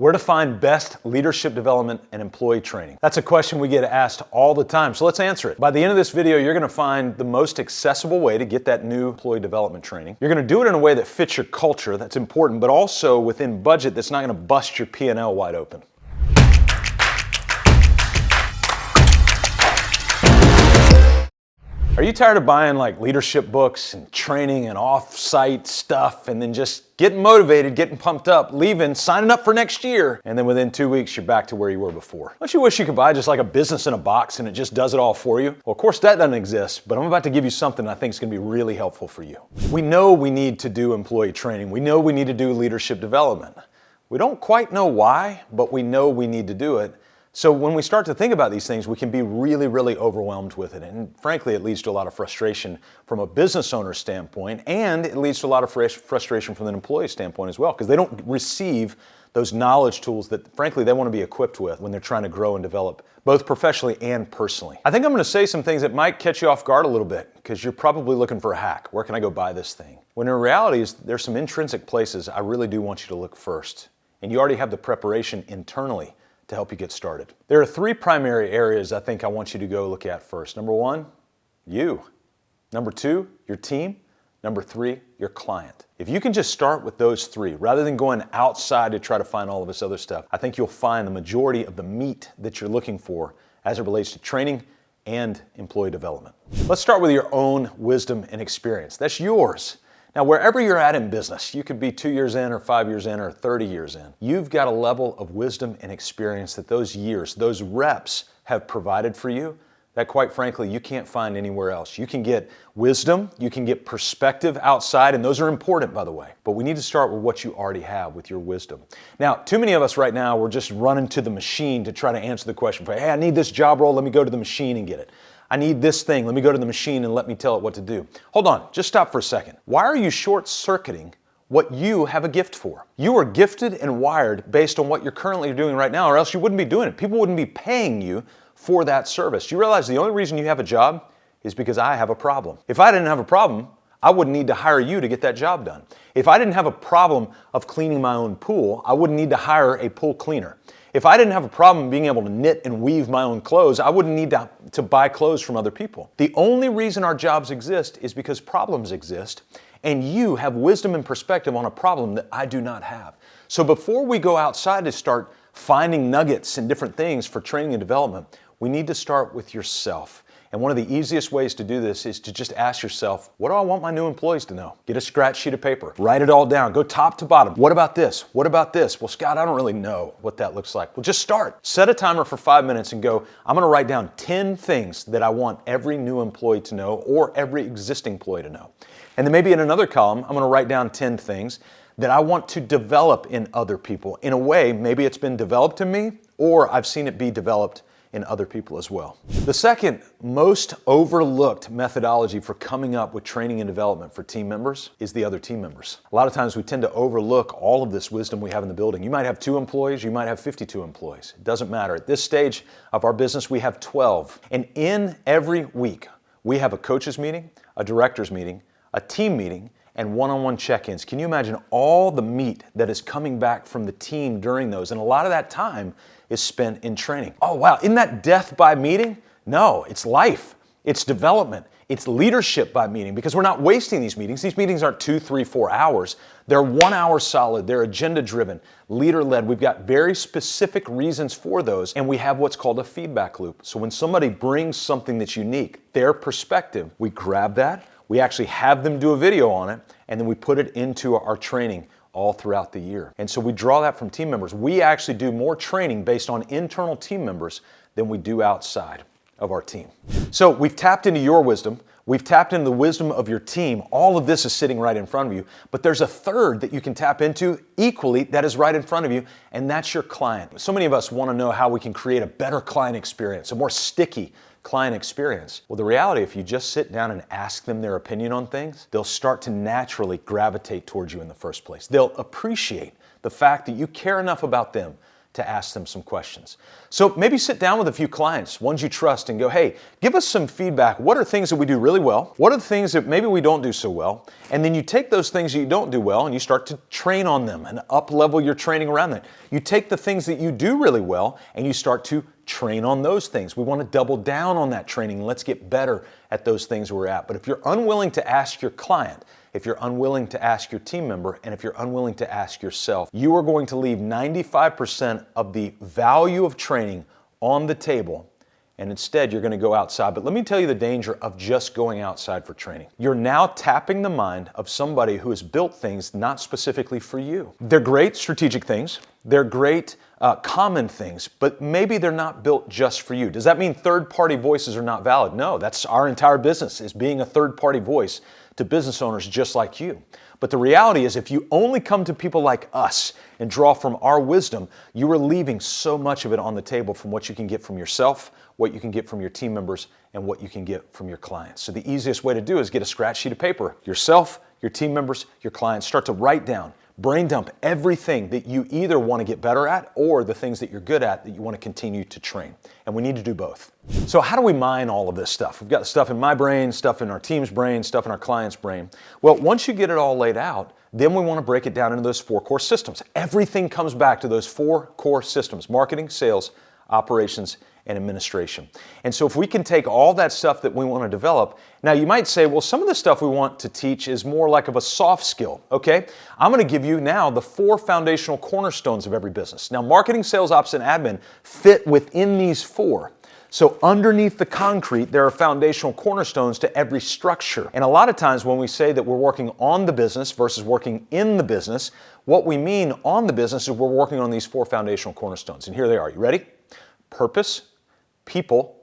Where to find best leadership development and employee training? That's a question we get asked all the time, so let's answer it. By the end of this video, you're gonna find the most accessible way to get that new employee development training. You're gonna do it in a way that fits your culture, that's important, but also within budget that's not gonna bust your P&L wide open. Are you tired of buying like leadership books and training and off-site stuff and then just getting motivated, getting pumped up, leaving, signing up for next year, and then within 2 weeks you're back to where you were before? Don't you wish you could buy just like a business in a box and it just does it all for you? Well, of course that doesn't exist, but I'm about to give you something I think is going to be really helpful for you. We know we need to do employee training. We know we need to do leadership development. We don't quite know why, but we know we need to do it. So when we start to think about these things, we can be really, really overwhelmed with it. And frankly, it leads to a lot of frustration from a business owner standpoint, and it leads to a lot of frustration from an employee standpoint as well, because they don't receive those knowledge tools that, frankly, they want to be equipped with when they're trying to grow and develop, both professionally and personally. I think I'm going to say some things that might catch you off guard a little bit, because you're probably looking for a hack. Where can I go buy this thing? When in reality, there's some intrinsic places I really do want you to look first. And you already have the preparation internally to help you get started. There are 3 primary areas I think I want you to go look at first. Number 1, you. Number 2, your team. Number 3, your client. If you can just start with those 3, rather than going outside to try to find all of this other stuff, I think you'll find the majority of the meat that you're looking for as it relates to training and employee development. Let's start with your own wisdom and experience. That's yours. Now, wherever you're at in business, you could be 2 years in or 5 years in or 30 years in, you've got a level of wisdom and experience that those years, those reps have provided for you that, quite frankly, you can't find anywhere else. You can get wisdom, you can get perspective outside, and those are important, by the way. But we need to start with what you already have with your wisdom. Now, too many of us right now, we're just running to the machine to try to answer the question, hey, I need this job role, let me go to the machine and get it. I need this thing, let me go to the machine and let me tell it what to do. Hold on, just stop for a second. Why are you short-circuiting what you have a gift for? You are gifted and wired based on what you're currently doing right now, or else you wouldn't be doing it. People wouldn't be paying you for that service. You realize the only reason you have a job is because I have a problem. If I didn't have a problem, I wouldn't need to hire you to get that job done. If I didn't have a problem of cleaning my own pool, I wouldn't need to hire a pool cleaner. If I didn't have a problem being able to knit and weave my own clothes, I wouldn't need to buy clothes from other people. The only reason our jobs exist is because problems exist, and you have wisdom and perspective on a problem that I do not have. So before we go outside to start finding nuggets and different things for training and development, we need to start with yourself. And one of the easiest ways to do this is to just ask yourself, what do I want my new employees to know? Get a scratch sheet of paper, write it all down, go top to bottom. What about this? What about this? Well, Scott, I don't really know what that looks like. Well, just start. Set a timer for 5 minutes and go, I'm gonna write down 10 things that I want every new employee to know or every existing employee to know. And then maybe in another column, I'm gonna write down 10 things that I want to develop in other people. In a way, maybe it's been developed in me or I've seen it be developed in other people as well. The second most overlooked methodology for coming up with training and development for team members is the other team members. A lot of times we tend to overlook all of this wisdom we have in the building. You might have 2 employees, you might have 52 employees. It doesn't matter. At this stage of our business, we have 12. And in every week, we have a coaches meeting, a directors meeting, a team meeting, and one-on-one check-ins. Can you imagine all the meat that is coming back from the team during those? And a lot of that time is spent in training. Oh wow, isn't that death by meeting? No, it's life, it's development, it's leadership by meeting, because we're not wasting these meetings. These meetings aren't 2, 3, 4 hours. They're 1 hour solid, they're agenda-driven, leader-led. We've got very specific reasons for those, and we have what's called a feedback loop. So when somebody brings something that's unique, their perspective, we grab that, we actually have them do a video on it, and then we put it into our training all throughout the year. And so we draw that from team members. We actually do more training based on internal team members than we do outside of our team. So we've tapped into your wisdom. We've tapped into the wisdom of your team. All of this is sitting right in front of you. But there's a third that you can tap into equally that is right in front of you, and that's your client. So many of us want to know how we can create a better client experience, a more sticky client experience. Well, the reality, if you just sit down and ask them their opinion on things, they'll start to naturally gravitate towards you in the first place. They'll appreciate the fact that you care enough about them to ask them some questions. So maybe sit down with a few clients, ones you trust, and go, hey, give us some feedback. What are things that we do really well? What are the things that maybe we don't do so well? And then you take those things that you don't do well and you start to train on them and up-level your training around that. You take the things that you do really well and you start to train on those things. We want to double down on that training. Let's get better at those things we're at. But if you're unwilling to ask your client, if you're unwilling to ask your team member, and if you're unwilling to ask yourself, you are going to leave 95% of the value of training on the table, and instead you're going to go outside. But let me tell you the danger of just going outside for training. You're now tapping the mind of somebody who has built things not specifically for you. They're great strategic things. They're great common things, but maybe they're not built just for you. Does that mean third-party voices are not valid? No, that's our entire business, is being a third-party voice to business owners just like you. But the reality is, if you only come to people like us and draw from our wisdom, you are leaving so much of it on the table from what you can get from yourself, what you can get from your team members, and what you can get from your clients. So the easiest way to do is get a scratch sheet of paper. Yourself, your team members, your clients, start to write down, brain dump everything that you either want to get better at or the things that you're good at that you want to continue to train. And we need to do both. So how do we mine all of this stuff? We've got stuff in my brain, stuff in our team's brain, stuff in our client's brain. Well, once you get it all laid out, then we want to break it down into those 4 core systems. Everything comes back to those 4 core systems: marketing, sales, operations, and administration. And so if we can take all that stuff that we want to develop, now you might say, well, some of the stuff we want to teach is more like of a soft skill, okay? I'm going to give you now the 4 foundational cornerstones of every business. Now, marketing, sales, ops, and admin fit within these 4. So underneath the concrete, there are foundational cornerstones to every structure. And a lot of times when we say that we're working on the business versus working in the business, what we mean on the business is we're working on these 4 foundational cornerstones. And here they are. You ready? Purpose, people,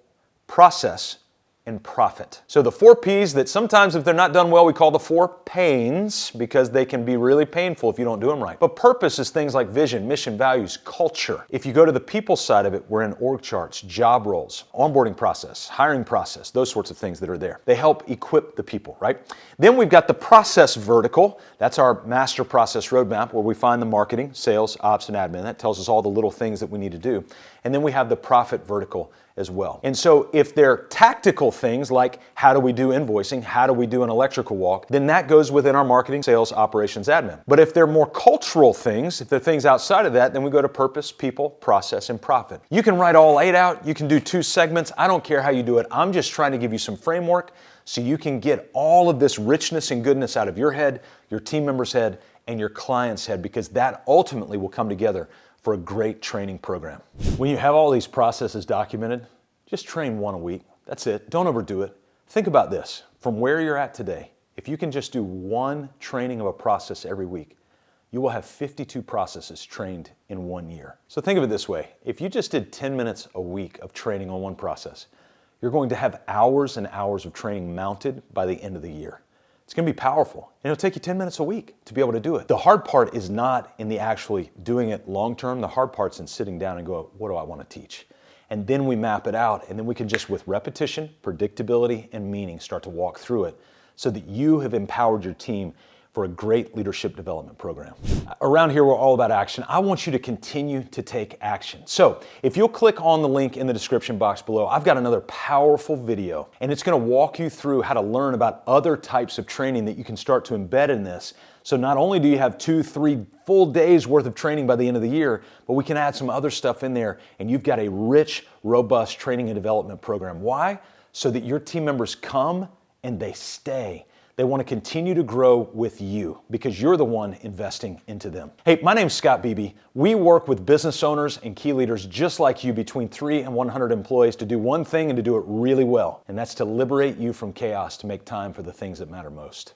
process, and profit. So the 4 P's that sometimes if they're not done well, we call the 4 pains, because they can be really painful if you don't do them right. But purpose is things like vision, mission, values, culture. If you go to the people side of it, we're in org charts, job roles, onboarding process, hiring process, those sorts of things that are there. They help equip the people, right? Then we've got the process vertical. That's our master process roadmap where we find the marketing, sales, ops, and admin. That tells us all the little things that we need to do. And then we have the profit vertical as well. And so if they're tactical things like how do we do invoicing, how do we do an electrical walk, then that goes within our marketing, sales, operations, admin. But if they're more cultural things, if they're things outside of that, then we go to purpose, people, process, and profit. You can write all 8 out. You can do 2 segments. I don't care how you do it. I'm just trying to give you some framework so you can get all of this richness and goodness out of your head, your team member's head, and your client's head, because that ultimately will come together for a great training program. When you have all these processes documented, just train 1 a week. That's it. Don't overdo it. Think about this. From where you're at today, if you can just do 1 training of a process every week, you will have 52 processes trained in 1 year. So think of it this way. If you just did 10 minutes a week of training on 1 process, you're going to have hours and hours of training mounted by the end of the year. It's going to be powerful. And it'll take you 10 minutes a week to be able to do it. The hard part is not in the actually doing it long term. The hard part's in sitting down and go, what do I want to teach? And then we map it out, and then we can just, with repetition, predictability, and meaning, start to walk through it so that you have empowered your team for a great leadership development program. Around here, we're all about action. I want you to continue to take action. So if you'll click on the link in the description box below, I've got another powerful video, and it's going to walk you through how to learn about other types of training that you can start to embed in this. So not only do you have 2-3 full days worth of training by the end of the year, but we can add some other stuff in there, and you've got a rich, robust training and development program. Why? So that your team members come and they stay. They want to continue to grow with you because you're the one investing into them. Hey, my name's Scott Beebe. We work with business owners and key leaders just like you, between 3 and 100 employees, to do one thing and to do it really well. And that's to liberate you from chaos to make time for the things that matter most.